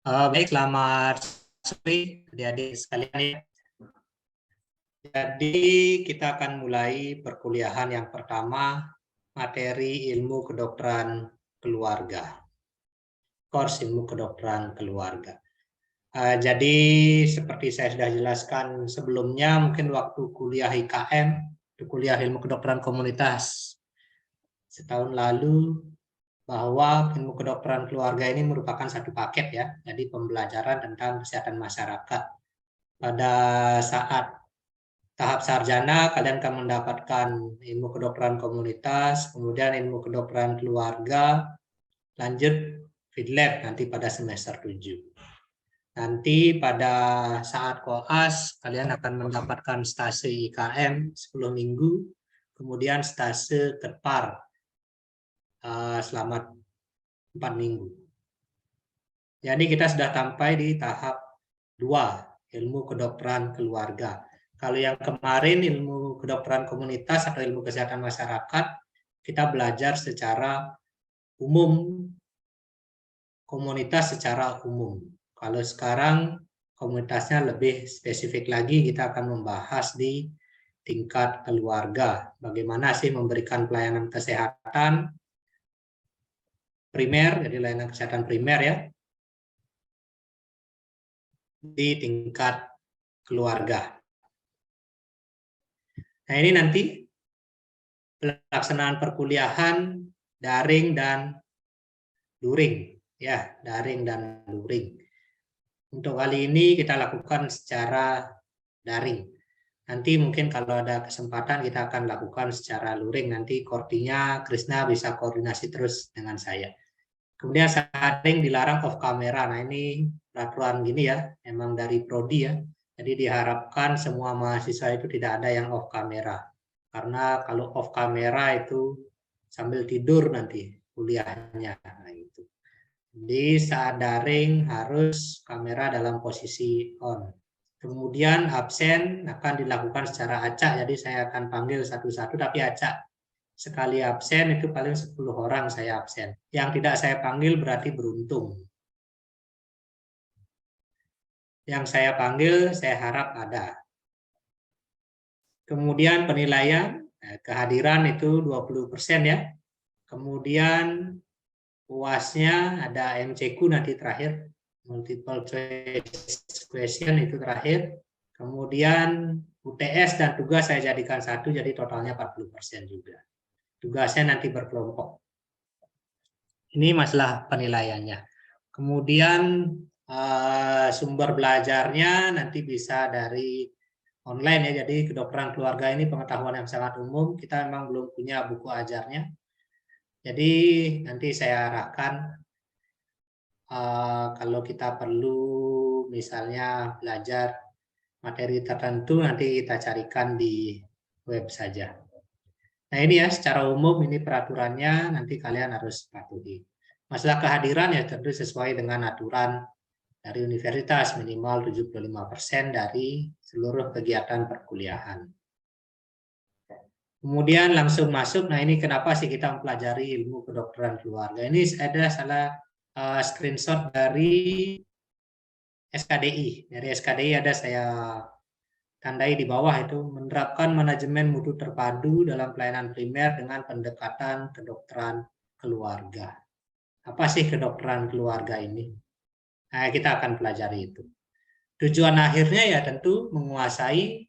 Baik, selamat sore adik-adik sekalian ya. Jadi kita akan mulai perkuliahan yang pertama, materi ilmu kedokteran keluarga. Course ilmu kedokteran keluarga. Jadi seperti saya sudah jelaskan sebelumnya, mungkin waktu kuliah IKM, kuliah ilmu kedokteran komunitas setahun lalu, bahwa ilmu kedokteran keluarga ini merupakan satu paket ya. Jadi pembelajaran tentang kesehatan masyarakat. Pada saat tahap sarjana kalian akan mendapatkan ilmu kedokteran komunitas, kemudian ilmu kedokteran keluarga, lanjut field lab nanti pada semester 7. Nanti pada saat koas kalian akan mendapatkan stase IKM 10 minggu, kemudian stase ketpar selama 4 minggu. Jadi kita sudah sampai di tahap 2, ilmu kedokteran keluarga. Kalau yang kemarin ilmu kedokteran komunitas atau ilmu kesehatan masyarakat, kita belajar secara umum, komunitas secara umum. Kalau sekarang komunitasnya lebih spesifik lagi, kita akan membahas di tingkat keluarga. Bagaimana sih memberikan pelayanan kesehatan primer, jadi layanan kesehatan primer ya, di tingkat keluarga. Nah ini nanti pelaksanaan perkuliahan daring dan luring ya, daring dan luring. Untuk kali ini kita lakukan secara daring. Nanti mungkin kalau ada kesempatan kita akan lakukan secara luring. Nanti koordinasinya Krisna bisa koordinasi terus dengan saya. Kemudian sharing dilarang off camera. Nah ini peraturan gini ya, memang dari prodi ya. Jadi diharapkan semua mahasiswa itu tidak ada yang off camera. Karena kalau off camera itu sambil tidur nanti kuliahnya. Nah, itu. Jadi saat daring harus kamera dalam posisi on. Kemudian absen akan dilakukan secara acak. Jadi saya akan panggil satu-satu tapi acak. Sekali absen itu paling 10 orang saya absen. Yang tidak saya panggil berarti beruntung. Yang saya panggil saya harap ada. Kemudian penilaian, kehadiran itu 20% ya. Kemudian UASnya ada MCQ nanti terakhir, multiple choice question itu terakhir. Kemudian UTS dan tugas saya jadikan satu, jadi totalnya 40% juga. Tugasnya nanti berkelompok. Ini masalah penilaiannya. Kemudian sumber belajarnya nanti bisa dari online ya. Jadi kedokteran keluarga ini pengetahuan yang sangat umum. Kita memang belum punya buku ajarnya. Jadi nanti saya arahkan kalau kita perlu misalnya belajar materi tertentu nanti kita carikan di web saja. Nah ini ya secara umum ini peraturannya nanti kalian harus patuhi. Masalah kehadiran ya tentu sesuai dengan aturan dari universitas minimal 75% dari seluruh kegiatan perkuliahan. Kemudian langsung masuk, nah ini kenapa sih kita mempelajari ilmu kedokteran keluarga. Ini ada salah screenshot dari SKDI. Dari SKDI ada saya tandai di bawah itu, menerapkan manajemen mutu terpadu dalam pelayanan primer dengan pendekatan kedokteran keluarga. Apa sih kedokteran keluarga ini? Nah, kita akan pelajari itu. Tujuan akhirnya ya tentu menguasai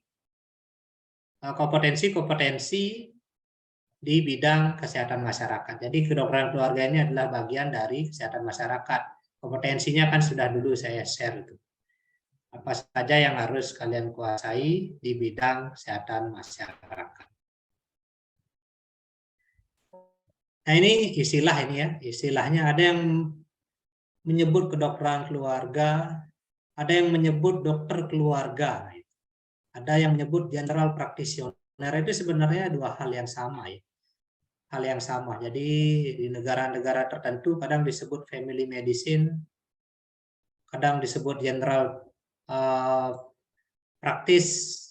kompetensi-kompetensi di bidang kesehatan masyarakat. Jadi kedokteran keluarga ini adalah bagian dari kesehatan masyarakat. Kompetensinya kan sudah dulu saya share itu. Apa saja yang harus kalian kuasai di bidang kesehatan masyarakat. Nah ini istilah ini ya, istilahnya ada yang menyebut kedokteran keluarga, ada yang menyebut dokter keluarga, ada yang menyebut general practitioner. Itu sebenarnya dua hal yang sama ya. Hal yang sama. Jadi di negara-negara tertentu kadang disebut family medicine, kadang disebut general practice.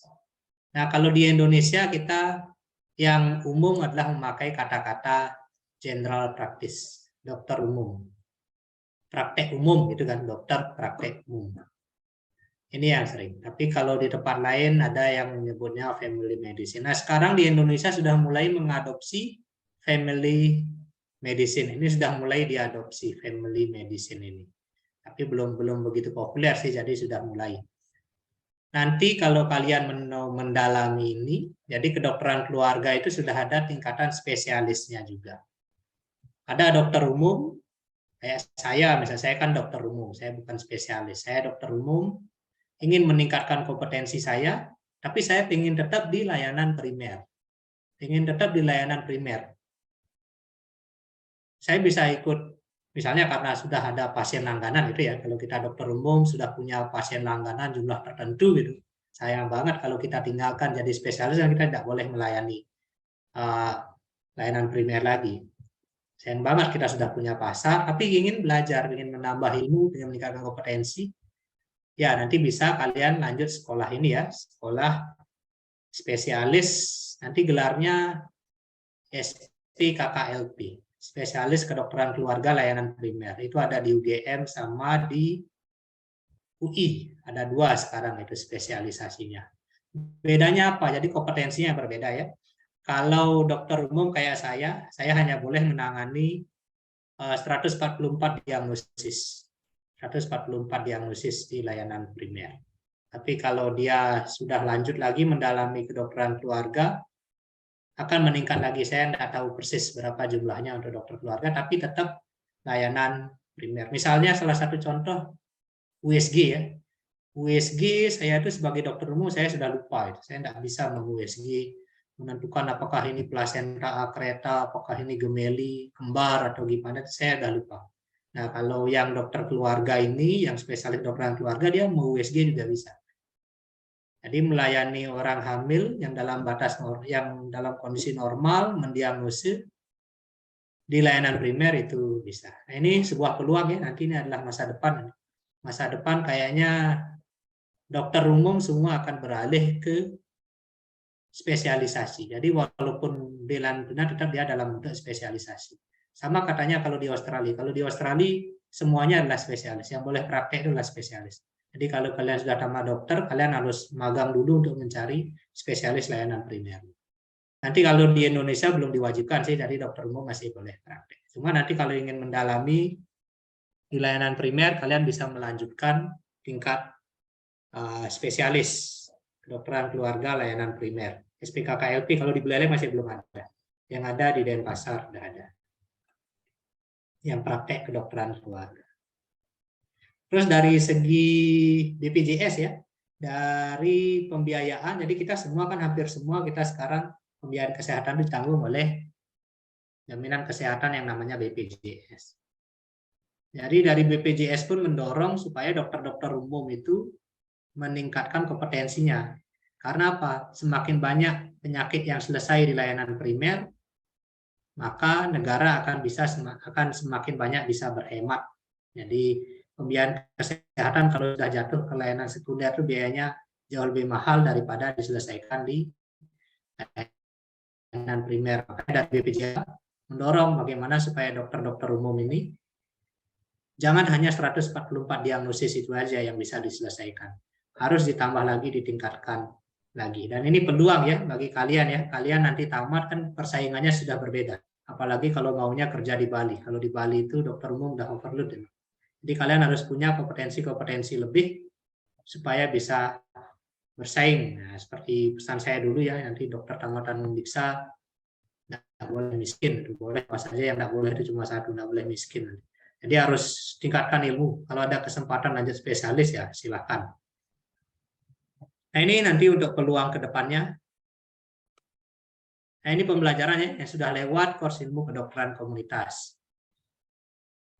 Nah, kalau di Indonesia kita yang umum adalah memakai kata-kata general practice, dokter umum. praktek umum gitu kan, dokter praktek umum. Ini yang sering. Tapi kalau di tempat lain ada yang menyebutnya family medicine. Nah, sekarang di Indonesia sudah mulai mengadopsi family medicine. Ini sudah mulai diadopsi family medicine ini. Tapi belum begitu populer sih, jadi sudah mulai. Nanti kalau kalian mendalami ini, jadi kedokteran keluarga itu sudah ada tingkatan spesialisnya juga. Ada dokter umum, kayak saya, misalnya saya kan dokter umum, saya bukan spesialis. Saya dokter umum, ingin meningkatkan kompetensi saya, tapi saya ingin tetap di layanan primer. Ingin tetap di layanan primer. Saya bisa ikut, misalnya karena sudah ada pasien langganan gitu ya, kalau kita dokter umum sudah punya pasien langganan jumlah tertentu gitu. Sayang banget kalau kita tinggalkan jadi spesialis dan kita tidak boleh melayani layanan primer lagi. Sayang banget kita sudah punya pasar, tapi ingin belajar, ingin menambah ilmu, ingin meningkatkan kompetensi. Ya, nanti bisa kalian lanjut sekolah ini ya, sekolah spesialis, nanti gelarnya SPKKLP, spesialis kedokteran keluarga layanan primer. Itu ada di UGM sama di UI, ada 2 sekarang itu spesialisasinya. Bedanya apa? Jadi kompetensinya berbeda ya. Kalau dokter umum kayak saya hanya boleh menangani 144 diagnosis. 144 diagnosis di layanan primer. Tapi kalau dia sudah lanjut lagi mendalami kedokteran keluarga, akan meningkat lagi. Saya tidak tahu persis berapa jumlahnya untuk dokter keluarga, tapi tetap layanan primer. Misalnya salah satu contoh USG ya. USG saya itu sebagai dokter umum saya sudah lupa. Saya tidak bisa meng-USG, menentukan apakah ini plasenta akreta, apakah ini gemeli, kembar, atau gimana, saya sudah lupa. Nah, kalau yang dokter keluarga ini, yang spesialis dokteran keluarga, dia mau USG juga bisa. Jadi melayani orang hamil yang dalam batas yang dalam kondisi normal, mendiagnosis di layanan primer itu bisa. Nah, ini sebuah peluang ya, nanti ini adalah masa depan. Masa depan kayaknya dokter umum semua akan beralih ke spesialisasi. Jadi walaupun di layanan primer tetap dia dalam bentuk spesialisasi. Sama katanya kalau di Australia. Kalau di Australia semuanya adalah spesialis. Yang boleh praktek itu adalah spesialis. Jadi kalau kalian sudah tamat dokter, kalian harus magang dulu untuk mencari spesialis layanan primer. Nanti kalau di Indonesia belum diwajibkan sih, dari dokter umum masih boleh praktek. Cuma nanti kalau ingin mendalami di layanan primer, kalian bisa melanjutkan tingkat spesialis kedokteran keluarga layanan primer. SPKKLP kalau di Buleleng masih belum ada. Yang ada di Denpasar sudah ada. Yang praktek kedokteran keluarga. Terus dari segi BPJS ya, dari pembiayaan, jadi kita semua kan hampir semua kita sekarang pembiayaan kesehatan ditanggung oleh jaminan kesehatan yang namanya BPJS. Jadi dari BPJS pun mendorong supaya dokter-dokter umum itu meningkatkan kompetensinya. Karena apa? Semakin banyak penyakit yang selesai di layanan primer, maka negara akan semakin banyak bisa berhemat. Jadi pembiayaan kesehatan kalau sudah jatuh ke layanan sekunder itu biayanya jauh lebih mahal daripada diselesaikan di layanan primer. Makanya dari BPJS mendorong bagaimana supaya dokter-dokter umum ini jangan hanya 144 diagnosis itu aja yang bisa diselesaikan. Harus ditambah lagi, ditingkatkan lagi. Dan ini peluang ya bagi kalian ya. Kalian nanti tamat kan persaingannya sudah berbeda. Apalagi kalau maunya kerja di Bali. Kalau di Bali itu dokter umum udah overload. Jadi kalian harus punya kompetensi-kompetensi lebih supaya bisa bersaing. Nah, seperti pesan saya dulu ya, nanti dokter tamatan Undiksa tidak boleh miskin. Boleh apa saja, yang tidak boleh itu cuma satu, tidak boleh miskin. Jadi harus tingkatkan ilmu. Kalau ada kesempatan lanjut spesialis ya silakan. Nah ini nanti untuk peluang ke depannya. Nah ini pembelajarannya yang sudah lewat course ilmu kedokteran komunitas.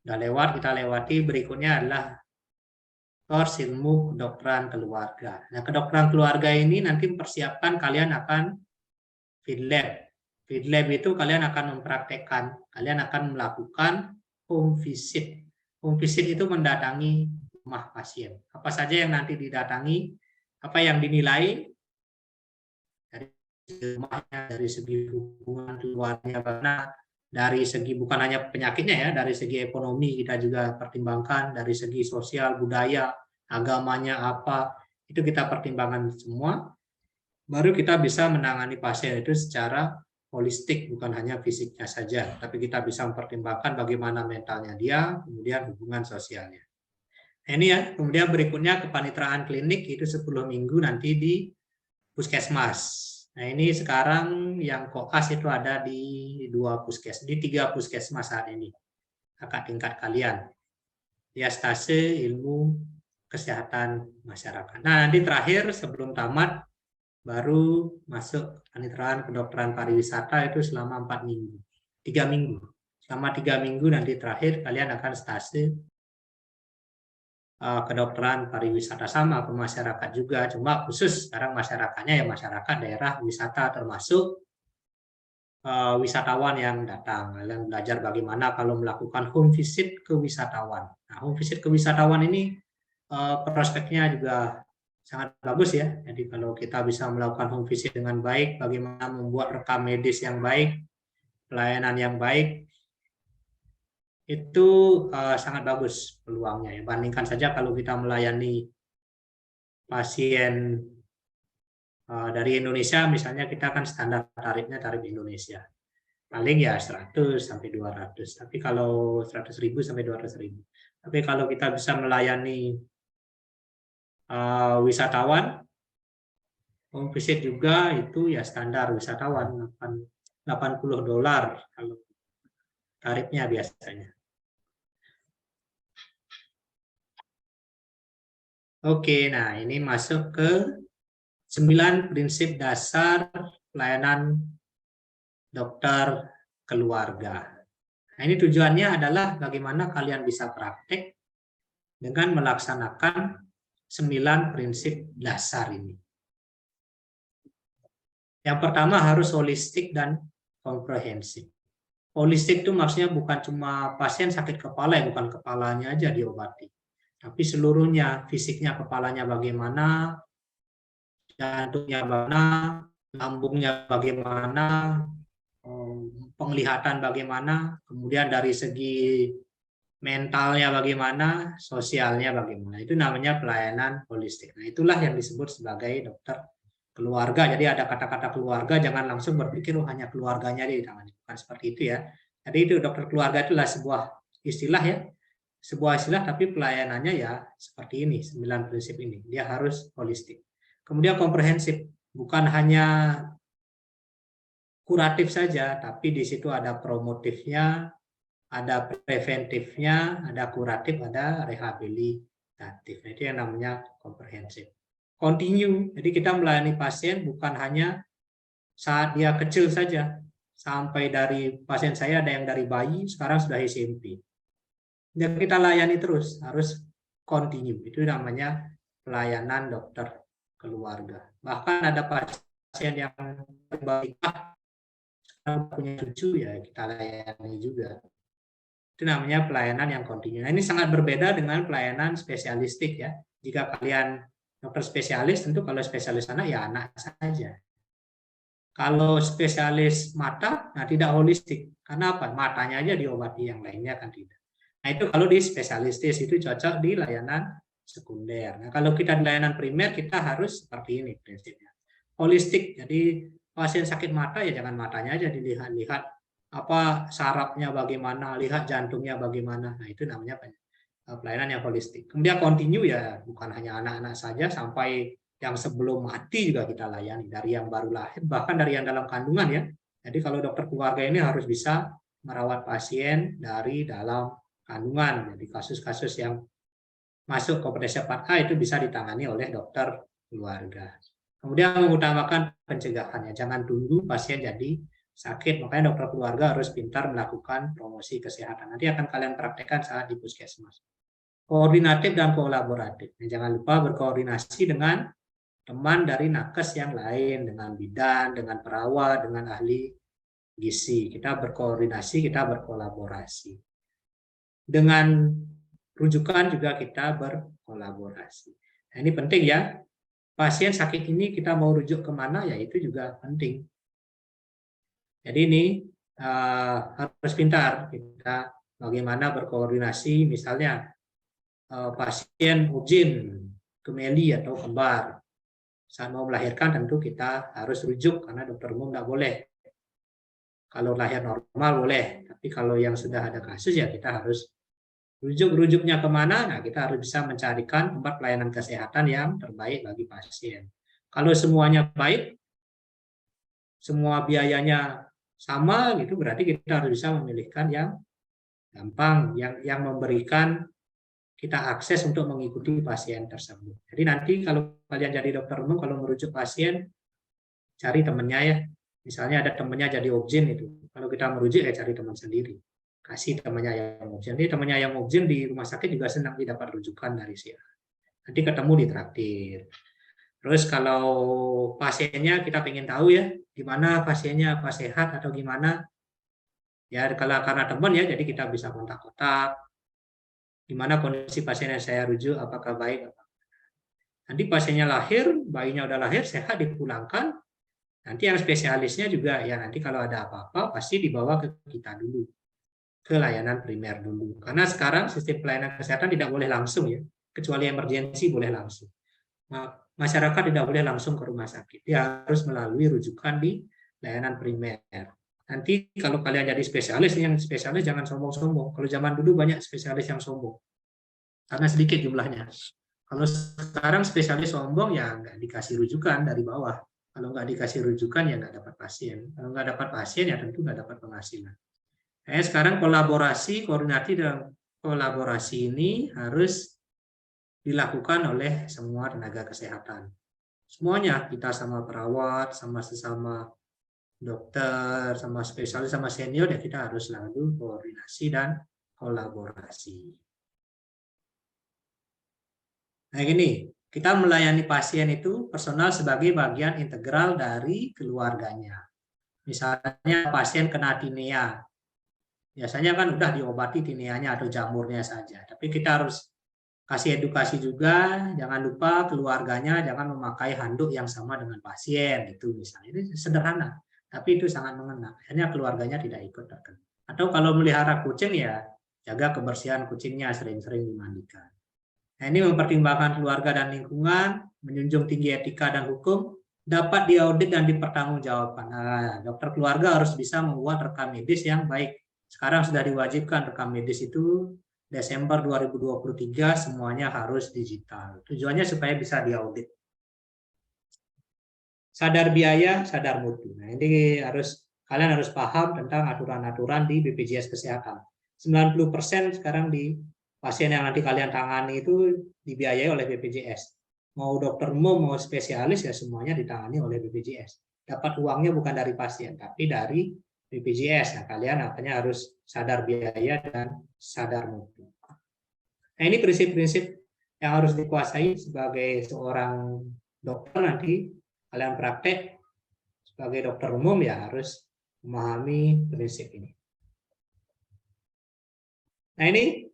Sudah lewat, kita lewati. Berikutnya adalah course ilmu kedokteran keluarga. Nah kedokteran keluarga ini nanti mempersiapkan kalian akan field lab. Field lab itu kalian akan mempraktekkan, kalian akan melakukan home visit. Home visit itu mendatangi rumah pasien. Apa saja yang nanti didatangi, apa yang dinilai dari rumahnya, dari segi hubungan keluarganya, dari segi bukan hanya penyakitnya ya, dari segi ekonomi kita juga pertimbangkan, dari segi sosial, budaya, agamanya apa, itu kita pertimbangkan semua. Baru kita bisa menangani pasien itu secara holistik, bukan hanya fisiknya saja, tapi kita bisa mempertimbangkan bagaimana mentalnya dia, kemudian hubungan sosialnya. Nah, ini ya, kemudian berikutnya kepanitraan klinik itu 10 minggu nanti di puskesmas. Nah, ini sekarang yang koas itu ada di 3 puskesmas saat ini, kakak tingkat kalian. Diastase ilmu kesehatan masyarakat. Nah, nanti terakhir sebelum tamat baru masuk panitiaan kedokteran pariwisata itu selama 4 minggu, 3 minggu. Selama 3 minggu nanti terakhir kalian akan stase kedokteran pariwisata, sama ke masyarakat juga, cuma khusus sekarang masyarakatnya ya masyarakat daerah wisata, termasuk wisatawan yang datang. Kalian belajar bagaimana kalau melakukan home visit ke wisatawan. Nah, home visit ke wisatawan ini prospeknya juga sangat bagus ya. Jadi kalau kita bisa melakukan home visit dengan baik, bagaimana membuat rekam medis yang baik, pelayanan yang baik, itu sangat bagus peluangnya ya. Bandingkan saja kalau kita melayani pasien dari Indonesia, misalnya kita kan standar tarifnya tarif Indonesia. Paling ya 100 sampai 200. Tapi kalau 100.000 sampai 200.000. Tapi kalau kita bisa melayani wisatawan, home visit juga itu ya standar wisatawan $80 kalau tarifnya biasanya. Oke, nah ini masuk ke 9 prinsip dasar pelayanan dokter keluarga. Nah, ini tujuannya adalah bagaimana kalian bisa praktek dengan melaksanakan 9 prinsip dasar ini. Yang pertama harus holistik dan komprehensif. Holistik itu maksudnya bukan cuma pasien sakit kepala, ya bukan kepalanya aja diobati, tapi seluruhnya, fisiknya kepalanya bagaimana, jantungnya bagaimana, lambungnya bagaimana, penglihatan bagaimana, kemudian dari segi mentalnya bagaimana, sosialnya bagaimana. Itu namanya pelayanan holistik. Nah, itulah yang disebut sebagai dokter keluarga. Jadi ada kata-kata keluarga, jangan langsung berpikir hanya keluarganya ditangani. Bukan seperti itu ya. Jadi itu dokter keluarga itulah sebuah istilah ya. Sebuah istilah tapi pelayanannya ya seperti ini, 9 prinsip ini. Dia harus holistik. Kemudian komprehensif, bukan hanya kuratif saja, tapi di situ ada promotifnya, ada preventifnya, ada kuratif, ada rehabilitatif. Itu yang namanya komprehensif. Continue, jadi kita melayani pasien bukan hanya saat dia kecil saja, sampai dari pasien saya ada yang dari bayi, sekarang sudah SMP. Dan kita layani terus, harus continue. Itu namanya pelayanan dokter keluarga. Bahkan ada pasien yang baik punya cucu ya kita layani juga. Itu namanya pelayanan yang kontinu. Nah, ini sangat berbeda dengan pelayanan spesialistik ya. Jika kalian dokter spesialis, tentu kalau spesialis anak ya anak saja. Kalau spesialis mata, nah tidak holistik. Karena apa? Matanya aja diobati, yang lainnya kan tidak. Nah, itu kalau di spesialistis itu cocok di layanan sekunder. Nah, kalau kita di layanan primer, kita harus seperti ini prinsipnya. Holistik, jadi pasien sakit mata ya jangan matanya aja dilihat-lihat, apa sarafnya bagaimana, lihat jantungnya bagaimana. Nah, itu namanya pelayanan yang holistik. Kemudian kontinu ya bukan hanya anak-anak saja, sampai yang sebelum mati juga kita layani, dari yang baru lahir, bahkan dari yang dalam kandungan ya. Jadi kalau dokter keluarga ini harus bisa merawat pasien dari dalam kandungan. Jadi kasus-kasus yang masuk kompetensi 4A itu bisa ditangani oleh dokter keluarga. Kemudian mengutamakan pencegahannya, jangan tunggu pasien jadi sakit, makanya dokter keluarga harus pintar melakukan promosi kesehatan. Nanti akan kalian praktekkan saat di puskesmas. Koordinatif dan kolaboratif. Jangan lupa berkoordinasi dengan teman dari nakes yang lain, dengan bidan, dengan perawat, dengan ahli gizi. Kita berkoordinasi, kita berkolaborasi. Dengan rujukan juga kita berkolaborasi. Nah, ini penting ya. Pasien sakit ini kita mau rujuk kemana, ya itu juga penting. Jadi ini harus pintar kita bagaimana berkoordinasi, misalnya pasien ujin, gemeli atau kembar. Saat mau melahirkan tentu kita harus rujuk karena dokter umum tidak boleh. Kalau lahir normal boleh, tapi kalau yang sudah ada kasus ya kita harus rujuknya kemana. Nah, kita harus bisa mencarikan tempat pelayanan kesehatan yang terbaik bagi pasien. Kalau semuanya baik, semua biayanya sama gitu, berarti kita harus bisa memilihkan yang gampang, yang memberikan kita akses untuk mengikuti pasien tersebut. Jadi nanti kalau kalian jadi dokter umum, kalau merujuk pasien, cari temannya ya. Misalnya ada temannya jadi objin itu. Kalau kita merujuk ya cari teman sendiri. Kasih temannya yang objin. Jadi temannya yang objin di rumah sakit juga senang didapat rujukan dari si A. Nanti ketemu di traktir. Terus kalau pasiennya kita ingin tahu ya, gimana pasiennya, apa sehat atau gimana. Ya kalau karena teman ya, jadi kita bisa kontak-kontak. Gimana kondisi pasien yang saya rujuk, apakah baik? Nanti pasiennya lahir, bayinya udah lahir, sehat, dipulangkan. Nanti yang spesialisnya juga, ya nanti kalau ada apa-apa, pasti dibawa ke kita dulu. Ke layanan primer dulu. Karena sekarang sistem pelayanan kesehatan tidak boleh langsung ya. Kecuali emergensi boleh langsung. Masyarakat tidak boleh langsung ke rumah sakit. Dia harus melalui rujukan di layanan primer. Nanti kalau kalian jadi spesialis, yang spesialis jangan sombong-sombong. Kalau zaman dulu banyak spesialis yang sombong. Karena sedikit jumlahnya. Kalau sekarang spesialis sombong ya nggak dikasih rujukan dari bawah. Kalau nggak dikasih rujukan ya nggak dapat pasien. Kalau nggak dapat pasien ya tentu nggak dapat penghasilan. Sekarang kolaborasi, koordinasi dan kolaborasi ini harus dilakukan oleh semua tenaga kesehatan. Semuanya, kita sama perawat, sama sesama dokter, sama spesialis, sama senior, ya kita harus selalu koordinasi dan kolaborasi. Nah gini, kita melayani pasien itu personal sebagai bagian integral dari keluarganya. Misalnya pasien kena tinea, biasanya kan udah diobati tineanya atau jamurnya saja. Tapi kita harus kasih edukasi juga, jangan lupa keluarganya jangan memakai handuk yang sama dengan pasien, itu misalnya. Ini sederhana, tapi itu sangat mengena. Akhirnya keluarganya tidak ikut terkena. Atau kalau melihara kucing ya jaga kebersihan kucingnya, sering-sering dimandikan. Nah, ini mempertimbangkan keluarga dan lingkungan, menjunjung tinggi etika dan hukum, dapat diaudit dan dipertanggungjawabkan. Nah, dokter keluarga harus bisa membuat rekam medis yang baik. Sekarang sudah diwajibkan rekam medis itu Desember 2023 semuanya harus digital. Tujuannya supaya bisa diaudit. Sadar biaya, sadar mutu. Nah, ini kalian harus paham tentang aturan-aturan di BPJS Kesehatan. 90% sekarang di pasien yang nanti kalian tangani itu dibiayai oleh BPJS. Mau dokter umum, mau spesialis, ya semuanya ditangani oleh BPJS. Dapat uangnya bukan dari pasien, tapi dari BPJS. Nah, kalian makanya harus sadar biaya dan sadar mutu. Nah, ini prinsip-prinsip yang harus dikuasai sebagai seorang dokter nanti. Kalian praktek sebagai dokter umum ya harus memahami prinsip ini. Nah, ini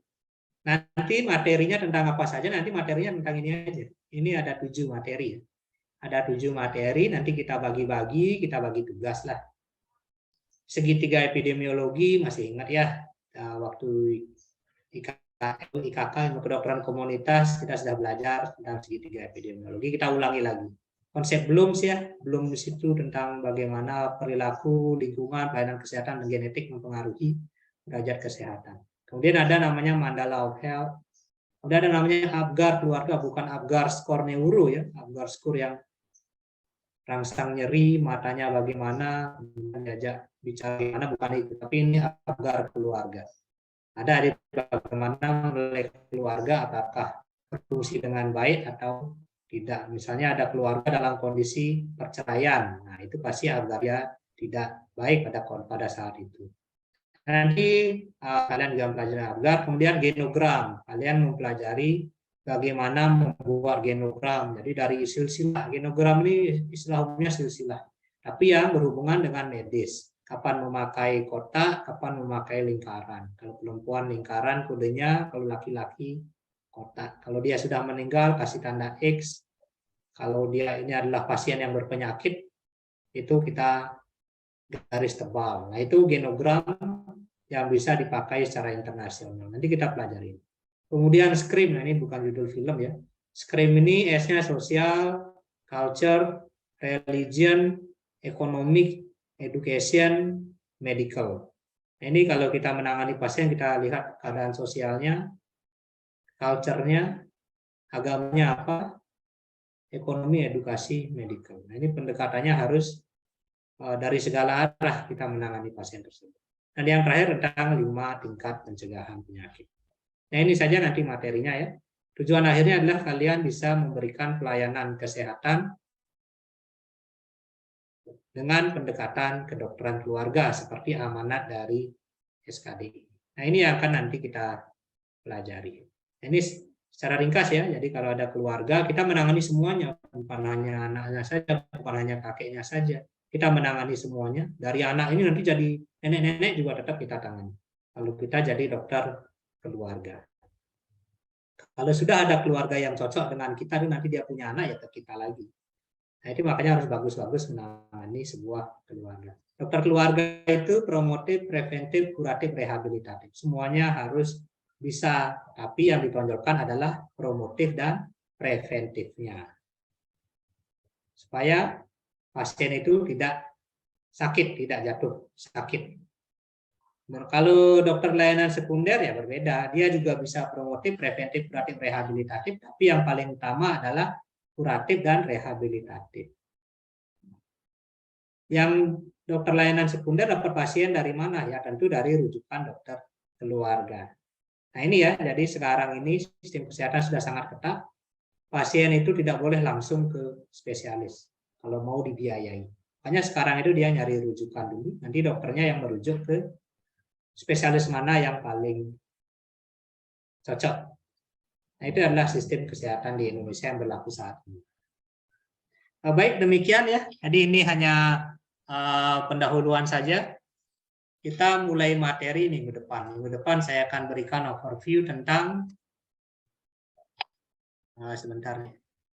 nanti materinya tentang apa saja, nanti materinya tentang ini aja. Ini ada 7 materi. Ada 7 materi, nanti kita bagi-bagi, kita bagi tugas lah. Segitiga epidemiologi, masih ingat ya, waktu IKK, ilmu kedokteran komunitas, kita sudah belajar tentang segitiga epidemiologi, kita ulangi lagi. Konsep belum sih ya, belum di situ tentang bagaimana perilaku, lingkungan, pelayanan kesehatan, dan genetik mempengaruhi derajat kesehatan. Kemudian ada namanya Mandala of Health. Kemudian ada namanya Apgar keluarga, bukan Apgar skor neuro ya, Apgar skor yang rangsang nyeri, matanya bagaimana, diajak bicara gimana, bukan itu. Tapi ini Apgar keluarga. Ada di bagaimana oleh keluarga apakah berfungsi dengan baik atau tidak. Misalnya ada keluarga dalam kondisi perceraian, nah itu pasti agar ya tidak baik pada saat itu. Nanti kalian juga mempelajari agar, kemudian genogram, kalian mempelajari bagaimana membuat genogram. Jadi dari silsilah, genogram ini istilah umumnya silsilah, tapi yang berhubungan dengan medis. Kapan memakai kotak, kapan memakai lingkaran. Kalau perempuan lingkaran kodenya, kalau laki-laki kotak. Kalau dia sudah meninggal kasih tanda X. Kalau dia ini adalah pasien yang berpenyakit, itu kita garis tebal. Nah, itu genogram yang bisa dipakai secara internasional. Nanti kita pelajari. Kemudian SCREAM, nah ini bukan judul film ya. SCREAM ini S-nya sosial, culture, religion, economic, education, medical. Nah, ini kalau kita menangani pasien, kita lihat keadaan sosialnya, culture-nya, agamanya apa, ekonomi, edukasi, medical. Nah, ini pendekatannya harus dari segala arah kita menangani pasien tersebut. Dan yang terakhir tentang 5 tingkat pencegahan penyakit. Nah, ini saja nanti materinya ya. Tujuan akhirnya adalah kalian bisa memberikan pelayanan kesehatan dengan pendekatan kedokteran keluarga seperti amanat dari SKD. Nah, ini yang akan nanti kita pelajari. Nah, ini secara ringkas ya. Jadi kalau ada keluarga, kita menangani semuanya, bukan hanya anaknya saja, bukan hanya kakeknya saja. Kita menangani semuanya. Dari anak ini nanti jadi nenek-nenek juga tetap kita tangani. Kalau kita jadi dokter keluarga. Kalau sudah ada keluarga yang cocok dengan kita, nanti dia punya anak ya ke kita lagi. Nah, itu makanya harus bagus-bagus menangani sebuah keluarga. Dokter keluarga itu promotif, preventif, kuratif, rehabilitatif. Semuanya harus bisa, tapi yang ditonjolkan adalah promotif dan preventifnya. Supaya pasien itu tidak sakit, tidak jatuh sakit. Kalau dokter layanan sekunder ya berbeda, dia juga bisa promotif, preventif, kuratif, rehabilitatif, tapi yang paling utama adalah kuratif dan rehabilitatif. Yang dokter layanan sekunder dapat pasien dari mana? Ya tentu dari rujukan dokter keluarga. Nah ini ya, jadi sekarang ini sistem kesehatan sudah sangat ketat. Pasien itu tidak boleh langsung ke spesialis kalau mau dibiayai. Makanya sekarang itu dia nyari rujukan dulu, nanti dokternya yang merujuk ke spesialis mana yang paling cocok. Nah itu adalah sistem kesehatan di Indonesia yang berlaku saat ini. Baik, demikian ya. Jadi ini hanya pendahuluan saja. Kita mulai materi minggu depan. Minggu depan saya akan berikan overview tentang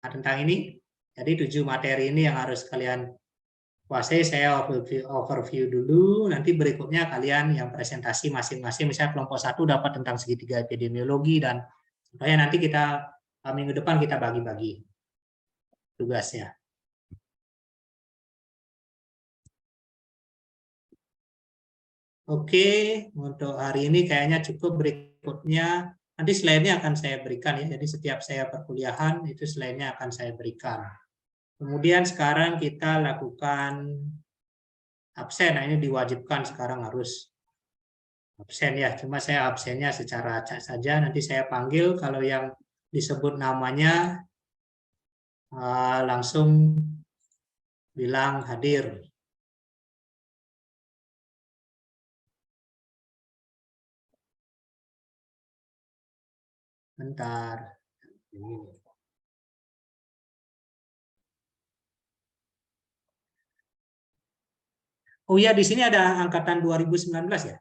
tentang ini. Jadi 7 materi ini yang harus kalian kuasai. Saya overview dulu. Nanti berikutnya kalian yang presentasi masing-masing. Misalnya kelompok 1 dapat tentang segitiga epidemiologi dan supaya nanti kita minggu depan kita bagi-bagi tugasnya. Oke, untuk hari ini kayaknya cukup. Berikutnya nanti slide-nya akan saya berikan ya. Jadi setiap saya perkuliahan itu slide-nya akan saya berikan. Kemudian sekarang kita lakukan absen. Nah, ini diwajibkan sekarang harus absen ya. Cuma saya absennya secara acak saja. Nanti saya panggil kalau yang disebut namanya langsung bilang hadir. Bentar. Oh iya, di sini ada angkatan 2019 ya?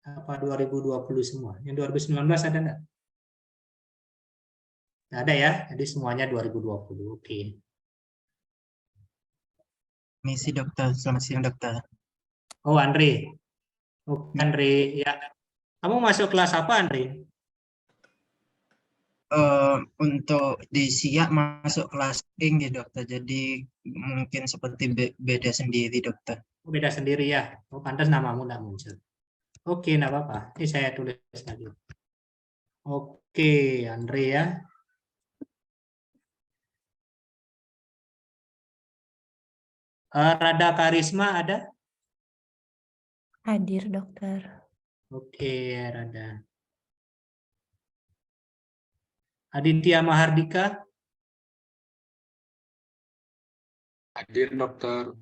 Apa 2020 semua? Yang 2019 ada nggak? Nggak ada ya, jadi semuanya 2020. Oke. Misi dokter, selamat siang dokter. Oh Andre. Oke Andre, ya. Kamu masuk kelas apa Andre? Untuk di SIA masuk kelas tinggi dokter, jadi mungkin seperti beda sendiri dokter. Beda sendiri ya. Oh pantas namamu nggak muncul. Oke, nggak apa-apa. Ini saya tulis lagi. Oke, Andre ya. Rada Karisma ada? Hadir dokter. Oke, Rada. Aditya Mahardika? Hadir dokter.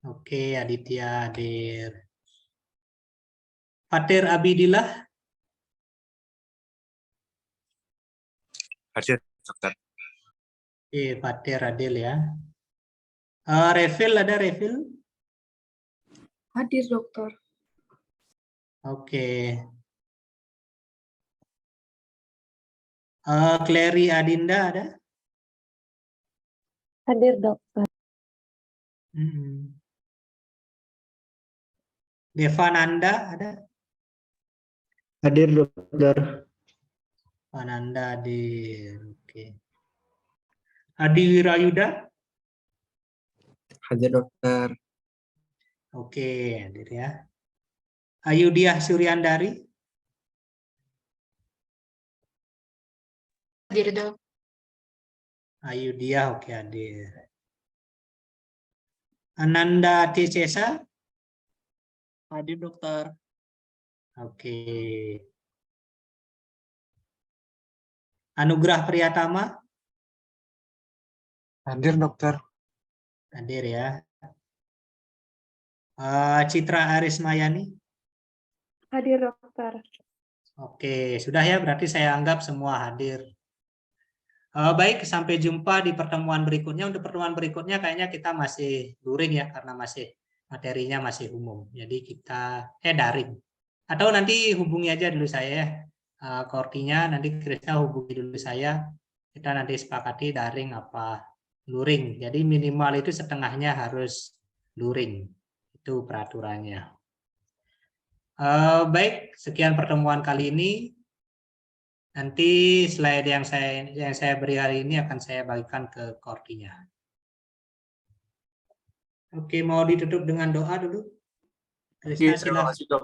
Oke, Aditya hadir. Fatir Abidillah? Hadir dokter. Oke, Fatir Adil ya. Refil ada Refil? Hadir dokter. Oke. Clary Adinda ada? Hadir dokter. Devananda ada? Hadir dokter. Ananda hadir. Oke. Adi Wirayuda? Hadir dokter. Oke, hadir ya. Ayudiah Suryandari? Hadir dok. Ayudiah, oke hadir. Ananda Ticesa? Hadir dokter. Oke. Anugrah Priyatama? Hadir dokter. Hadir ya. Citra Arismayani? Hadir dokter. Oke, sudah ya, berarti saya anggap semua hadir. Baik, sampai jumpa di pertemuan berikutnya. Untuk pertemuan berikutnya kayaknya kita masih luring ya, karena masih materinya masih umum. Jadi kita daring. Atau nanti hubungi aja dulu saya ya. Kortinya nanti Krisna hubungi dulu saya. Kita nanti sepakati daring apa luring. Jadi minimal itu setengahnya harus luring. Itu peraturannya. Baik, sekian pertemuan kali ini. Nanti slide yang saya beri hari ini akan saya bagikan ke Kortinya. Oke, mau ditutup dengan doa dulu. Krisna, Terima silakan. kasih dok.